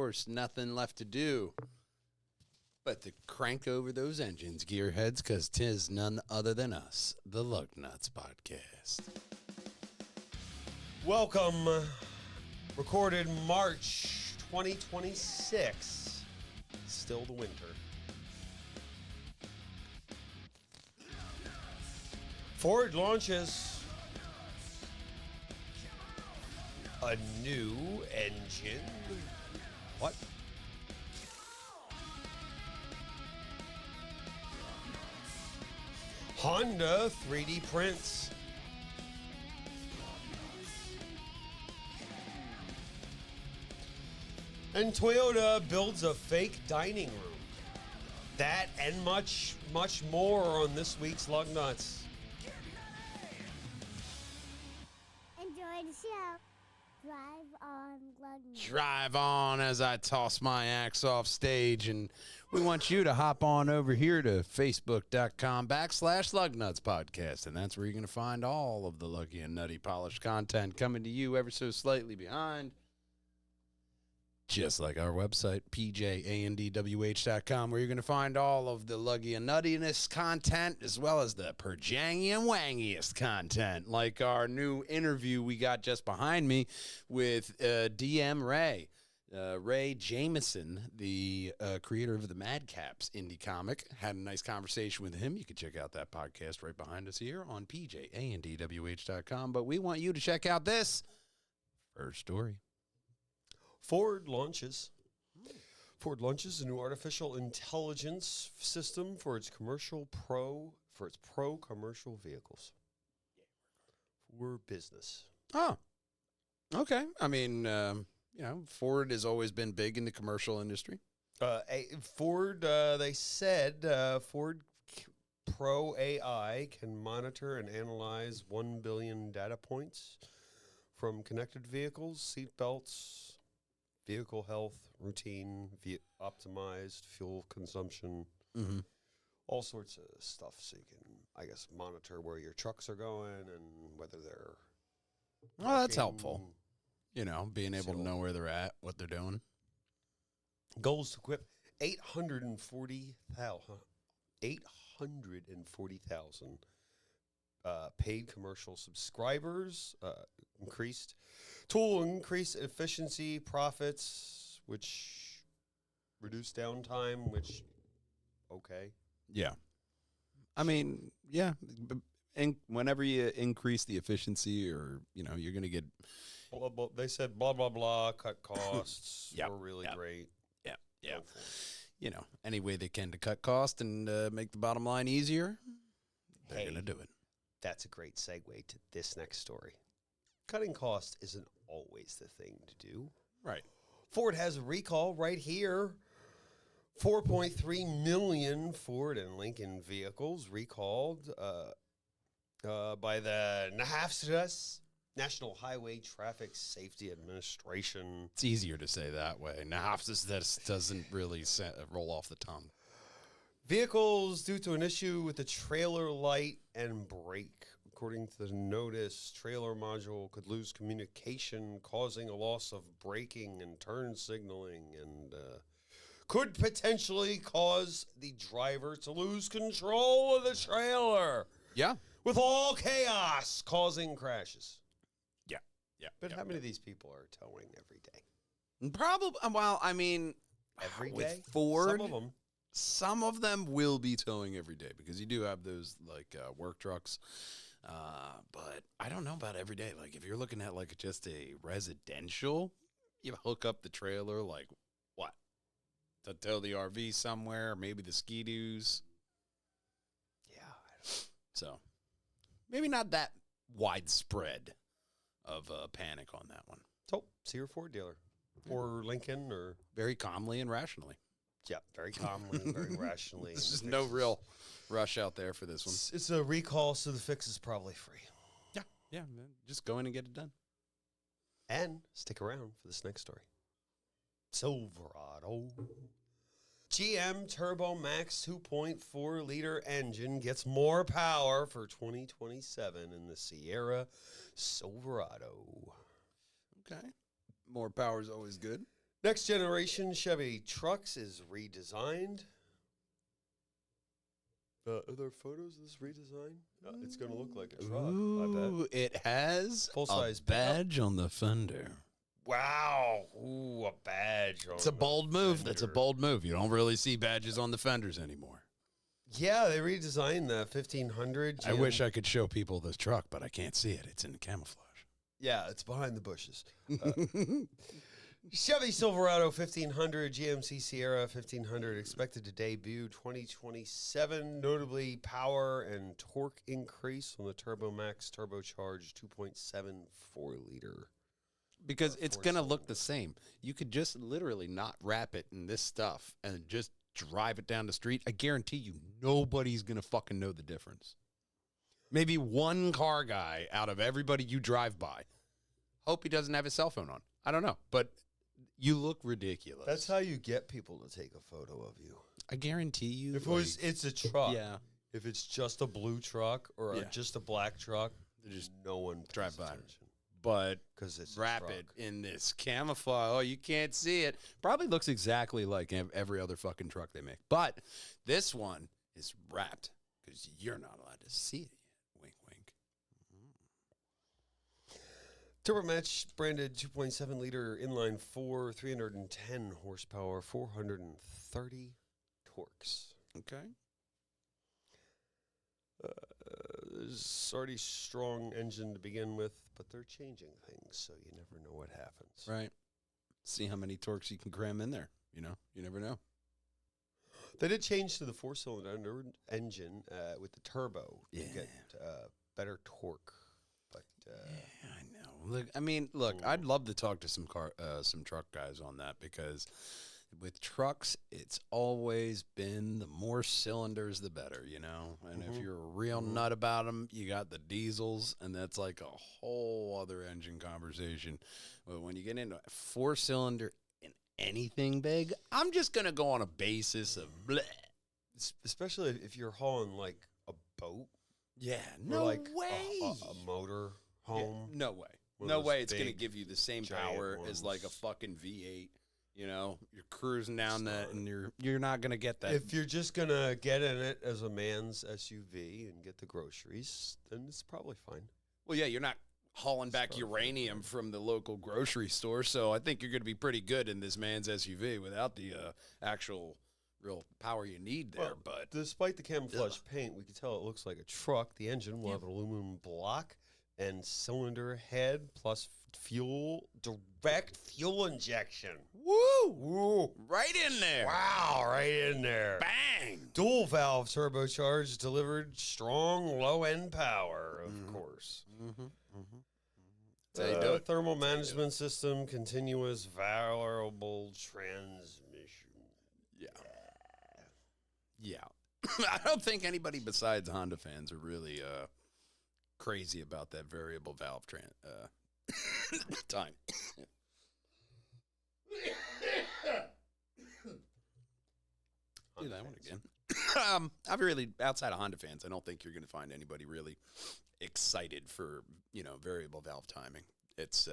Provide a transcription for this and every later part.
course, nothing left to do but to crank over those engines, gearheads, because 'tis none other than us, the Lugnutz podcast. Welcome. Recorded March 2026. Still the winter. Ford launches a new engine. What? Honda 3D prints. And Toyota builds a fake dining room. That and much, much more on this week's Lugnutz. Enjoy the show. Drive on, Lugnutz. Drive on as I toss my axe off stage, and we want you to hop on over here to facebook.com/Lugnutz podcast, and that's where you're going to find all of the lucky and nutty polished content coming to you ever so slightly behind. Just like our website, pjandwh.com, where you're going to find all of the luggy and nuttiness content, as well as the perjangy and wangiest content, like our new interview we got just behind me with DM Ray. Ray Jameson, the creator of the Madcaps indie comic, had a nice conversation with him. You can check out that podcast right behind us here on pjandwh.com. But we want you to check out this first story. Ford launches a new artificial intelligence system for its pro commercial vehicles. For business. Oh, okay. I mean, Ford has always been big in the commercial industry. Ford, they said Ford Pro AI can monitor and analyze 1 billion data points from connected vehicles, seat belts, vehicle health, routine, optimized fuel consumption, all sorts of stuff. So you can, I guess, monitor where your trucks are going and whether they're Well, that's helpful. Being able to know where they're at, what they're doing. Goals to equip 840,000 paid commercial subscribers, increase efficiency, profits, which reduce downtime, which, okay. Yeah. I mean, yeah. And whenever you increase the efficiency or, you're going to get... They said blah, blah, blah, cut costs. We're really great. Yeah. Any way they can to cut costs and make the bottom line easier, they're going to do it. That's a great segue to this next story. Cutting cost isn't always the thing to do. Right. Ford has a recall right here. 4.3 million Ford and Lincoln vehicles recalled by the NHTSA, National Highway Traffic Safety Administration. It's easier to say that way. NHTSA doesn't really roll off the tongue. Vehicles due to an issue with the trailer light and brake. According to the notice, trailer module could lose communication, causing a loss of braking and turn signaling, and could potentially cause the driver to lose control of the trailer. Yeah. With all chaos causing crashes. Yeah. But how many of these people are towing every day? Probably, Every day? with Ford, Some of them. Some of them will be towing every day because you do have those work trucks. But I don't know about every day. Like if you're looking at just a residential, you hook up the trailer what? To tow the RV somewhere, maybe the ski-doos. Yeah. I don't know. So maybe not that widespread of panic on that one. So see your Ford dealer or Lincoln or Very calmly and rationally. yeah, very calmly and very rationally. There's just no real rush out there for this one. It's a recall, so the fix is probably free. Yeah, man. Just go in and get it done. And stick around for this next story. Silverado. GM Turbo Max 2.4 liter engine gets more power for 2027 in the Sierra Silverado. Okay. More power is always good. Next generation Chevy trucks is redesigned. Are there photos of this redesign? It's going to look like a truck, I bet. Ooh, it has Full-size a badge on the fender. Wow. Ooh, a badge. It's a bold move. That's a bold move. You don't really see badges on the fenders anymore. Yeah, they redesigned the 1500. I wish I could show people this truck, but I can't see it. It's in camouflage. Yeah, it's behind the bushes. Chevy Silverado 1500, GMC Sierra 1500 expected to debut 2027. Notably, power and torque increase on the Turbo Max turbocharged 2.74 liter. Because it's going to look the same. You could just literally not wrap it in this stuff and just drive it down the street. I guarantee you nobody's going to fucking know the difference. Maybe one car guy out of everybody you drive by. Hope he doesn't have his cell phone on. I don't know. But you look ridiculous. That's how you get people to take a photo of you. I guarantee you. If it's a truck. Yeah. If it's just a blue truck or just a black truck, just no one drive by. Attention. But because it's wrap it in this camouflage. Oh, you can't see it. Probably looks exactly like every other fucking truck they make. But this one is wrapped because you're not allowed to see it yet. Wink, wink. Turbomatch branded 2.7 liter inline 4, 310 horsepower, 430 torques. Okay. There's already strong engine to begin with, but they're changing things, so you never know what happens. Right. See how many torques you can cram in there. You know, you never know. They did change to the 4-cylinder engine with the turbo to get better torque. But yeah, I know. Look, I'd love to talk to some truck guys on that because with trucks, it's always been the more cylinders, the better, you know? And if you're a real nut about them, you got the diesels, and that's like a whole other engine conversation. But when you get into a 4-cylinder in anything big, I'm just going to go on a basis of bleh. Especially if you're hauling like a boat. Yeah, no like way. A motor home. Yeah, no way. One No of way those it's going to big, give you the same giant power as like a ones. fucking V8. You know, you're cruising down that, and you're not gonna get that. If you're just gonna get in it as a man's SUV and get the groceries, then it's probably fine. Well, yeah, you're not hauling back uranium from the local grocery store, so I think you're gonna be pretty good in this man's SUV without the actual real power you need there. Well, but despite the camouflage paint, we can tell it looks like a truck. The engine will have an aluminum block and cylinder head plus direct fuel injection. woo, right in there. Wow, right in there. Bang. Dual valve turbocharged delivered strong low end power, of course. That's how you do it. Thermal management system, continuous variable transmission. Yeah. I don't think anybody besides Honda fans are really crazy about that variable valve time. Do that one again. I've really, outside of Honda fans, I don't think you're going to find anybody really excited for, variable valve timing. It's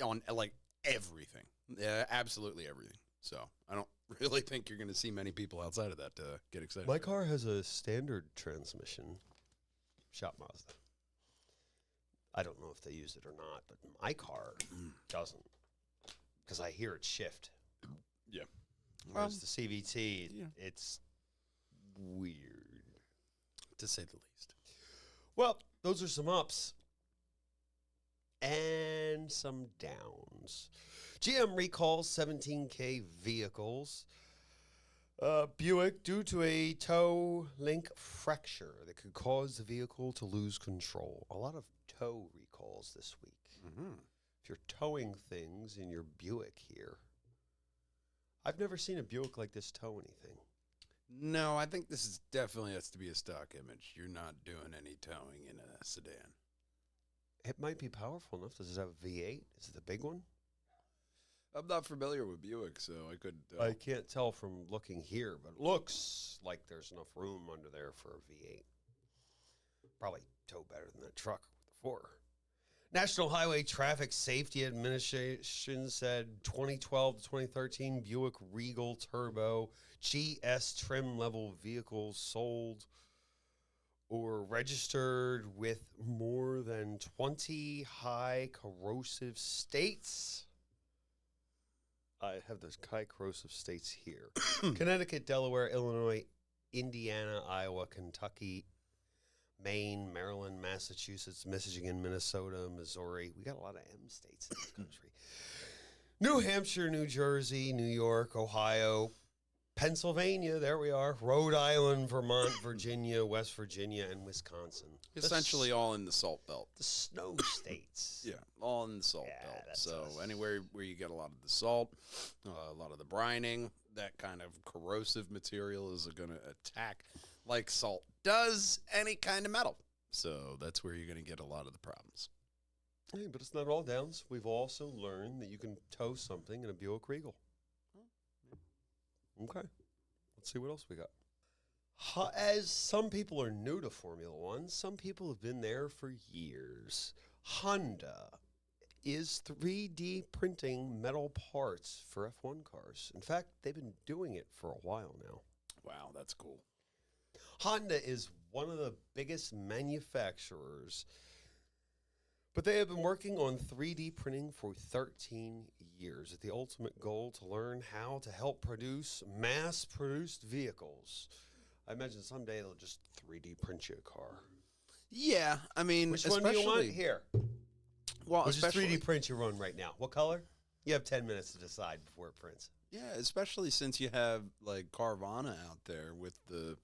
on like everything, absolutely everything. So I don't really think you're going to see many people outside of that get excited. My car has a standard transmission, shop Mazda. I don't know if they use it or not, but my car doesn't, because I hear it shift. Yeah. Whereas the CVT, it's weird, to say the least. Well, those are some ups and some downs. GM recalls 17K vehicles. Buick, due to a toe link fracture that could cause the vehicle to lose control. A lot of toe recalls this week. If you're towing things in your Buick here, I've never seen a Buick like this tow anything. No, I think this is definitely has to be a stock image. You're not doing any towing in a sedan. It might be powerful enough. Does it have a V8? Is it the big one? I'm not familiar with Buick, so I could. I can't tell from looking here, but it looks like there's enough room under there for a V8. Probably tow better than that truck with the 4. National Highway Traffic Safety Administration said 2012 to 2013 Buick Regal Turbo GS trim level vehicles sold or registered with more than 20 high corrosive states. I have those high corrosive states here. Connecticut, Delaware, Illinois, Indiana, Iowa, Kentucky, Maine, Maryland, Massachusetts, Michigan, Minnesota, Missouri. We got a lot of M states in this country. New Hampshire, New Jersey, New York, Ohio, Pennsylvania, there we are, Rhode Island, Vermont, Virginia, West Virginia, and Wisconsin. Essentially all in the salt belt. The snow states. Yeah, all in the salt Yeah, belt. that's So us. anywhere where you get a lot of the salt, a lot of the brining, that kind of corrosive material is going to attack like salt does any kind of metal. So that's where you're going to get a lot of the problems. Hey, but it's not all downs. We've also learned that you can tow something in a Buick Regal. Okay. Let's see what else we got. As some people are new to Formula One, some people have been there for years. Honda is 3D printing metal parts for F1 cars. In fact, they've been doing it for a while now. Wow, that's cool. Honda is one of the biggest manufacturers, but they have been working on 3D printing for 13 years with the ultimate goal to learn how to help produce mass-produced vehicles. I imagine someday they'll just 3D print you a car. Yeah, I mean, Which one do you want? Here. Well, Which is especially 3D print you run right now? What color? You have 10 minutes to decide before it prints. Yeah, especially since you have like Carvana out there with the,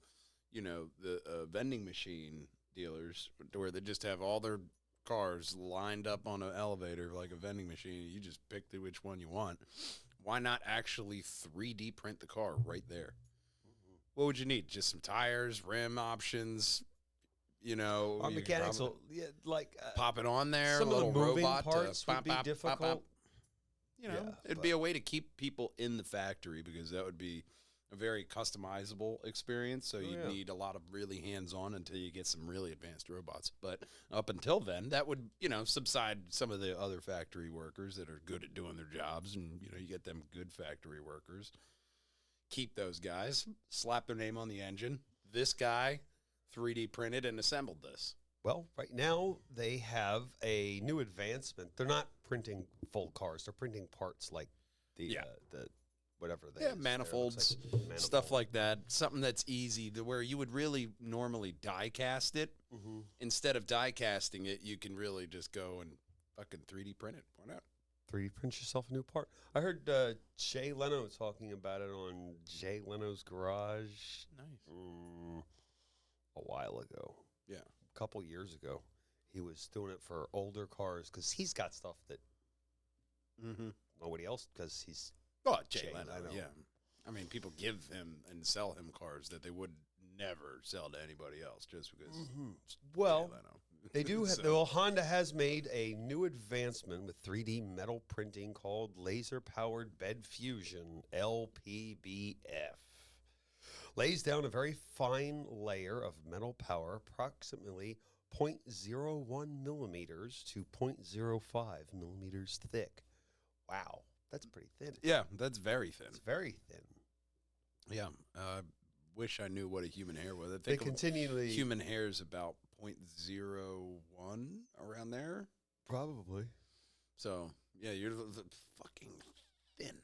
the vending machine dealers where they just have all their cars lined up on an elevator like a vending machine. You just pick which one you want. Why not actually 3D print the car right there? What would you need? Just some tires, rim options, Our you could mechanics probably will, like... pop it on there. some a of the little moving robot parts to would be difficult. Yeah, it'd be a way to keep people in the factory because that would be a very customizable experience. So you'd need a lot of really hands-on until you get some really advanced robots. But up until then, that would, subside some of the other factory workers that are good at doing their jobs. And, you get them good factory workers. Keep those guys, slap their name on the engine. This guy 3D printed and assembled this. Well, right now they have a new advancement. They're not printing full cars. They're printing parts like the whatever they manifolds, stuff like that. Something that's easy to where you would really normally die cast it. Mm-hmm. Instead of die casting it, you can really just go and fucking 3D print it. Why not? 3D print yourself a new part. I heard Jay Leno talking about it on Jay Leno's Garage. Nice. A while ago. Yeah. A couple years ago. He was doing it for older cars because he's got stuff that nobody else, because he's Jay Leno, Leno. yeah. I mean, people give him and sell him cars that they would never sell to anybody else just because it's Well, Jay Leno. they do have, well, Honda has made a new advancement with 3D metal printing called laser-powered bed fusion, LPBF. Lays down a very fine layer of metal power, approximately 0.01 millimeters to 0.05 millimeters thick. Wow, that's pretty thin. Yeah, that's very thin. It's very thin. Yeah, wish I knew what a human hair was. I They think continually... human hair is about 0.01 around there. Probably. So, yeah, you're fucking thin.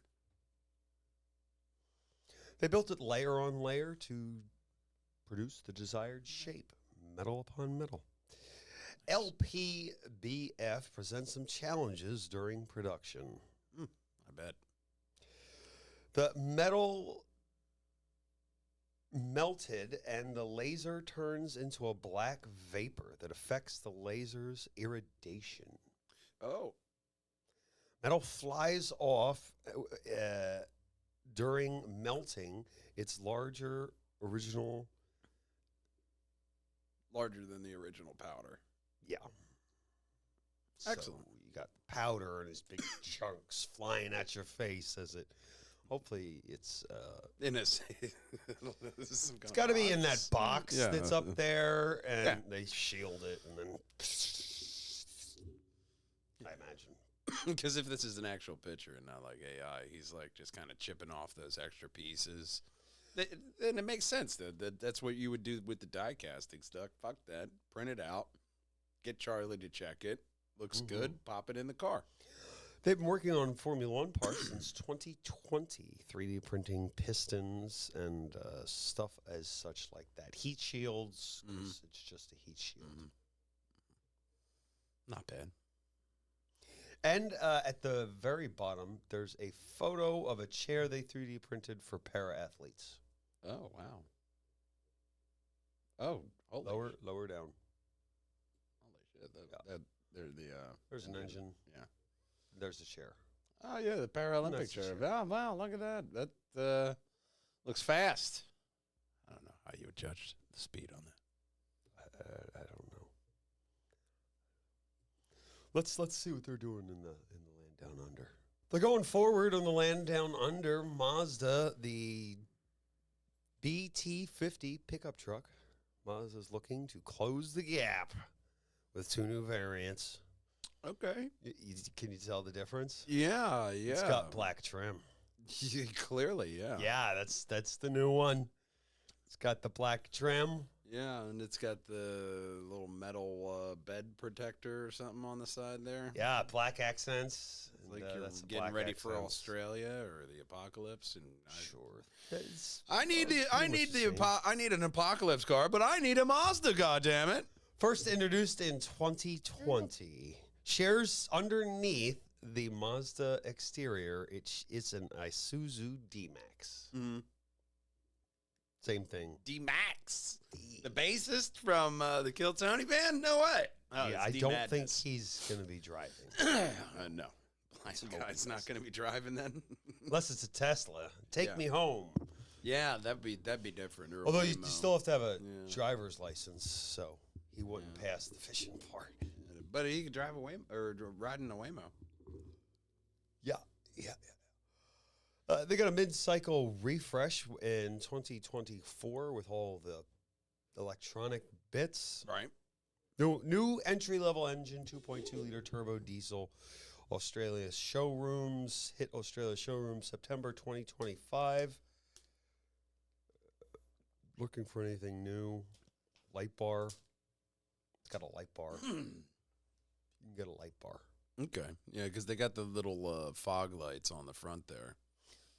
They built it layer on layer to produce the desired shape, metal upon metal. LPBF presents some challenges during production. I bet. The metal melted and the laser turns into a black vapor that affects the laser's irradiation. Oh. Metal flies off during melting its larger Larger than the original powder. Yeah. Excellent. So you got powder and these big chunks flying at your face as it. Hopefully, it's. In a, It's got to be in that box that's up there, and they shield it, and then. imagine. Because if this is an actual picture and not like AI, he's like just kind of chipping off those extra pieces. And it makes sense that's what you would do with the die casting stuff. Fuck that. Print it out. Get Charlie to check it. Looks good. Pop it in the car. They've been working on Formula One parts since 2020, 3D printing pistons and stuff as such like that. Heat shields, 'cause it's just a heat shield. Not bad. And at the very bottom, there's a photo of a chair they 3D printed for para-athletes. Oh, wow. Oh, holy Lower down. Holy shit. There's an engine. Yeah. There's a chair. Oh, yeah, the Paralympic chair. Oh, wow, look at that. That looks fast. I don't know how you would judge the speed on that. I don't know. Let's see what they're doing in the land down under. They're going forward on the land down under. Mazda, the BT50 pickup truck. Mazda's looking to close the gap with 2 new variants. Okay. Can you tell the difference? Yeah. It's got black trim. Clearly, yeah. Yeah, that's the new one. It's got the black trim. Yeah, and it's got the little metal bed protector or something on the side there. Yeah, black accents. Like And, you're that's the getting black ready for accents. Australia or the apocalypse. And Sure. I need an apocalypse car, but I need a Mazda. goddammit. First introduced in 2020. Shares underneath the Mazda exterior. It's an Isuzu D-Max. Mm-hmm. Same thing. D-Max. The bassist from the Kill Tony band? No way. Oh, Yeah, I don't think he's going to be driving. No. Guy's not going to be driving then. Unless it's a Tesla. Take Yeah. me home. Yeah, that'd be different. Or a Although you Waymo. still have to have a Yeah. driver's license, so he wouldn't pass the fishing part. But he could drive a Waymo or ride in a Waymo. Yeah. They got a mid-cycle refresh in 2024 with all the electronic bits. Right. New entry-level engine, 2.2-liter turbo diesel. Australia's showrooms hit Australia's showrooms September 2025. Looking for anything new? Light bar. It's got a light bar. You can get a light bar. Okay. Yeah, because they got the little fog lights on the front there.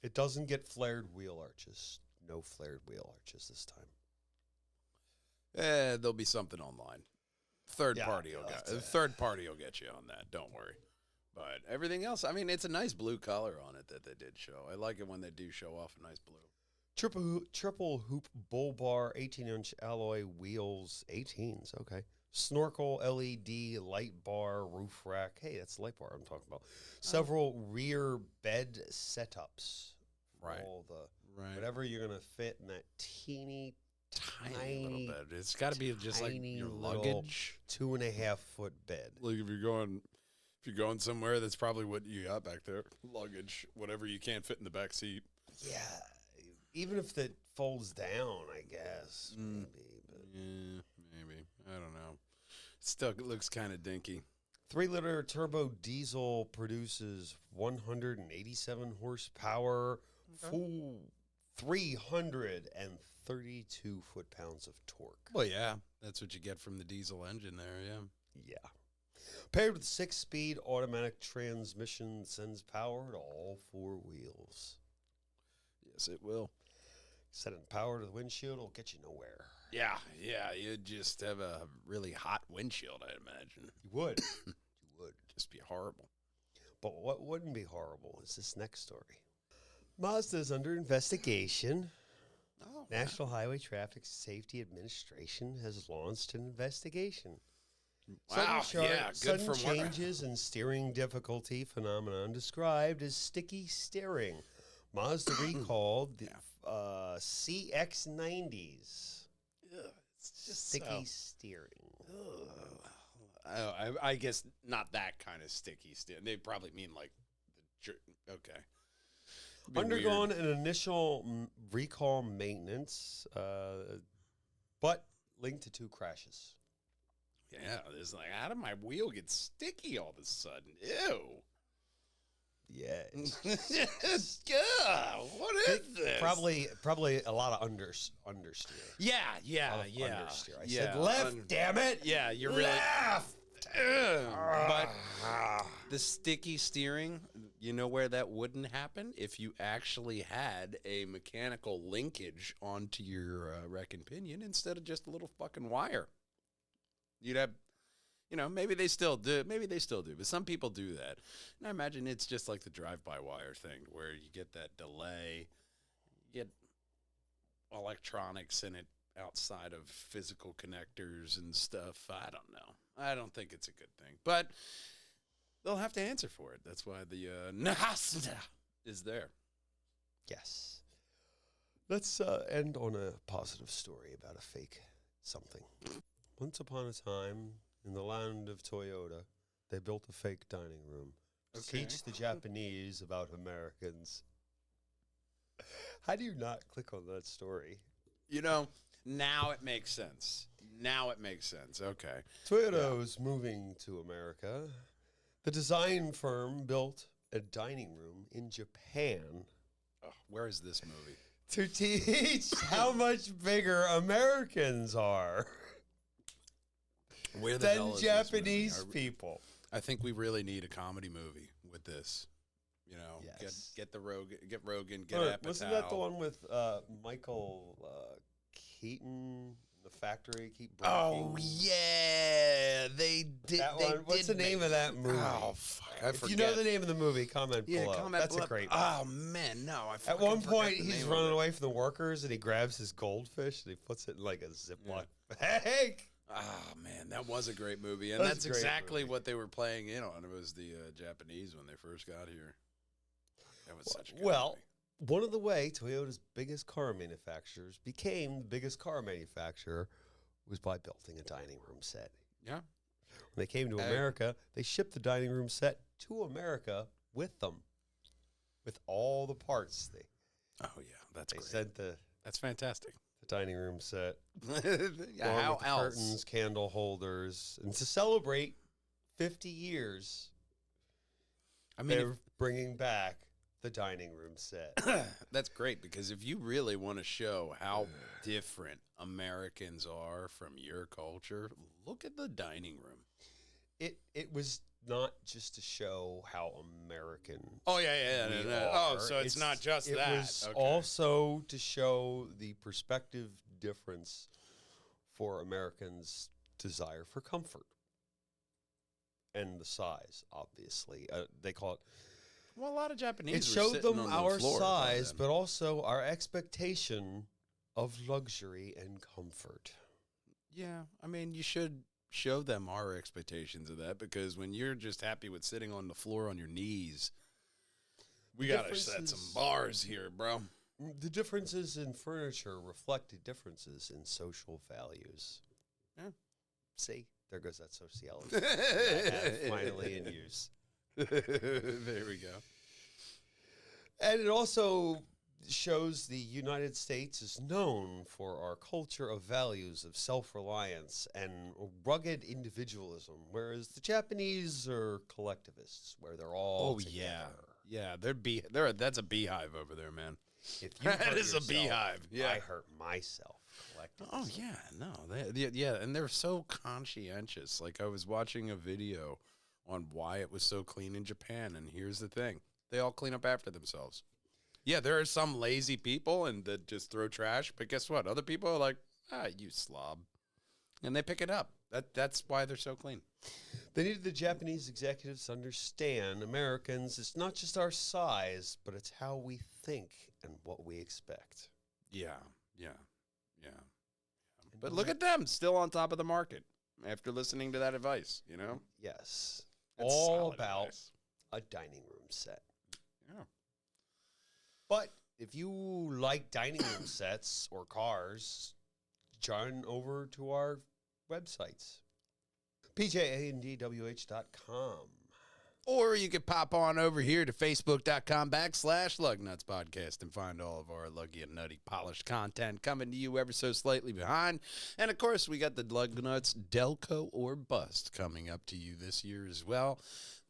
It doesn't get flared wheel arches. No flared wheel arches this time. There'll be something online. Third party will get you on that. Don't worry. But everything else, I mean, it's a nice blue color on it that they did show. I like it when they do show off a nice blue. Triple hoop bull bar, 18-inch alloy wheels, 18s, okay. Snorkel LED light bar roof rack. Hey, that's the light bar I'm talking about. Several rear bed setups. Right. All the whatever you're gonna fit in that tiny little bed. It's got to be just like your luggage. 2.5 foot bed. Like if you're going somewhere, that's probably what you got back there. Luggage, whatever you can't fit in the back seat. Yeah, even if it folds down, I guess maybe. But. Yeah, maybe. I don't know. Still looks kind of dinky. 3-liter turbo diesel produces 187 horsepower, full 332 foot-pounds of torque. Well, yeah, that's what you get from the diesel engine there, yeah. Yeah. Paired with 6-speed automatic transmission, sends power to all 4 wheels. Yes, it will. Setting power to the windshield will get you nowhere. Yeah, you'd just have a really hot windshield, I'd imagine. You would. You would. Just be horrible. But what wouldn't be horrible is this next story. Mazda is under investigation. Oh, National Highway Traffic Safety Administration has launched an investigation. Wow, yeah, good sudden for work. changes in steering difficulty phenomenon described as sticky steering. Mazda recalled the CX-90s. It's just Sticky steering. I guess not that kind of sticky steering. They probably mean like okay. Be Undergone weird. an initial recall maintenance, but linked to 2 crashes. Yeah, there's like, how did my wheel get sticky all of a sudden? Ew. Yeah. Yeah, what is this? Probably a lot of understeer. Yeah. Understeer. I said left, damn it. Yeah, you're really left. But the sticky steering, you know where that wouldn't happen? If you actually had a mechanical linkage onto your wreck and pinion instead of just a little fucking wire. You'd have, maybe they still do. Maybe they still do, but some people do that. And I imagine it's just like the drive-by-wire thing where you get that delay, you get electronics in it outside of physical connectors and stuff. I don't know. I don't think it's a good thing, but they'll have to answer for it. That's why the Mazda is there. Yes. Let's end on a positive story about a fake something. Once upon a time, in the land of Toyota, they built a fake dining room to teach the Japanese about Americans. How do you not click on that story? Now it makes sense. Okay. Toyota's moving to America. The design firm built a dining room in Japan Oh, where is this movie? to teach how much bigger Americans are Where the than hell is Japanese this movie? people. I think we really need a comedy movie with this. Yes. Get Rogan, get Apatow. Wasn't that the one with Michael Keaton, the factory? Keep breaking. Oh yeah, they did. That they one. What's the did name make- of that movie? Oh fuck, I If forget. you know the name of the movie, comment below. comment That's below. a great one. Oh man, no. I At fucking one forget point, the he's name of running it. away from the workers, and he grabs his goldfish and he puts it in like a Ziploc bag. Oh man, that was a great movie, and That was that's a great exactly movie. what they were playing in on. It was the Japanese when they first got here. That was such a good Well, movie. one of the way Toyota's biggest car manufacturers became the biggest car manufacturer was by building a dining room set. Yeah. When they came to America, they shipped the dining room set to America with them, with all the parts. Oh yeah, that's They great. sent the That's fantastic. dining room set, Yeah, along how with the else? curtains, candle holders, and to celebrate 50 years, I mean, they're bringing back the dining room set. that's great because if you really want to show how different Americans are from your culture, look at the dining room. It was not just to show how American. Oh yeah, we Oh, are. so it's not just it that. was Okay. also to show the perspective difference for Americans' desire for comfort and the size. Obviously, they call it. Well, a lot of Japanese. It were showed sitting them on the our floor by size, then. but also our expectation of luxury and comfort. Yeah, I mean, you should show them our expectations of that because when you're just happy with sitting on the floor on your knees, we The gotta difference set some is- bars here, bro. The differences in furniture reflect the differences in social values. Yeah. See, there goes that sociology. I have finally in use. There we go. And it also shows the United States is known for our culture of values of self-reliance and rugged individualism, whereas the Japanese are collectivists, where they're all Yeah, that's a beehive over there, man. If you That hurt is a yourself, beehive, yeah. I hurt myself collectively. Oh yeah, no, and they're so conscientious. Like I was watching a video on why it was so clean in Japan, and here's the thing: they all clean up after themselves. Yeah, there are some lazy people and that just throw trash, but guess what? Other people are like, you slob, and they pick it up. That's why they're so clean. They needed the Japanese executives to understand Americans, it's not just our size, but it's how we think and what we expect. Yeah. But look at them, still on top of the market after listening to that advice. Yes. That's all solid about advice. a dining room set. Yeah. But if you like dining room sets or cars, join over to our websites. PJAndDWH.com. Or you could pop on over here to facebook.com/Lugnutz podcast and find all of our Luggy and Nutty polished content coming to you ever so slightly behind. And, of course, we got the Lugnutz Delco or Bust coming up to you this year as well.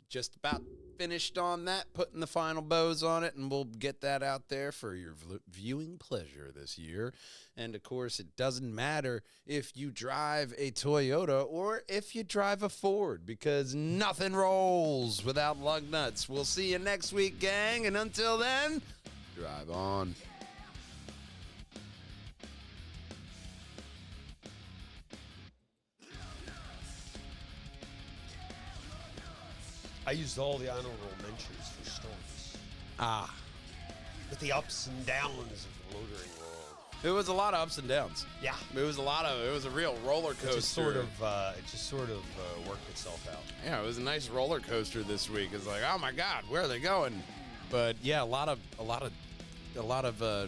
Just about finished on that, putting the final bows on it, and we'll get that out there for your viewing pleasure this year. And, of course, it doesn't matter if you drive a Toyota or if you drive a Ford, because nothing rolls without Lugnutz. We'll see you next week, gang, and until then, drive on. I used all the honorable mentions for stories. Ah, With the ups and downs of the motoring world. it was a lot of ups and downs. Yeah. It was a real roller coaster. It just sort of worked itself out. Yeah, it was a nice roller coaster this week. It's like, oh my God, where are they going? But yeah, a lot of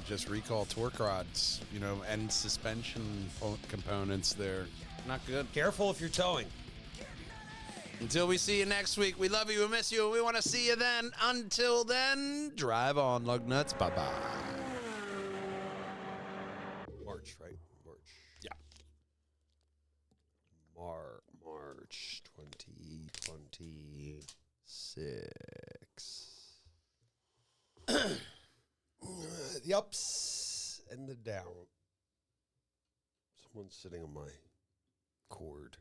just recall torque rods, and suspension components there. Not good. Careful if you're towing. Until we see you next week, we love you, we miss you, and we want to see you then. Until then, drive on, Lugnutz. Bye-bye. March, right? March. Yeah. March 2026. The ups and the down. Someone's sitting on my cord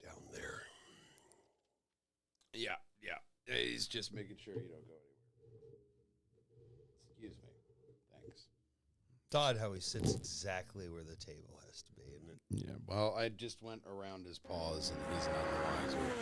down there. Yeah. He's just making sure you don't go anywhere. Excuse me. Thanks. It's odd how he sits exactly where the table has to be, isn't it? Yeah, well, I just went around his paws, and he's not the wiser.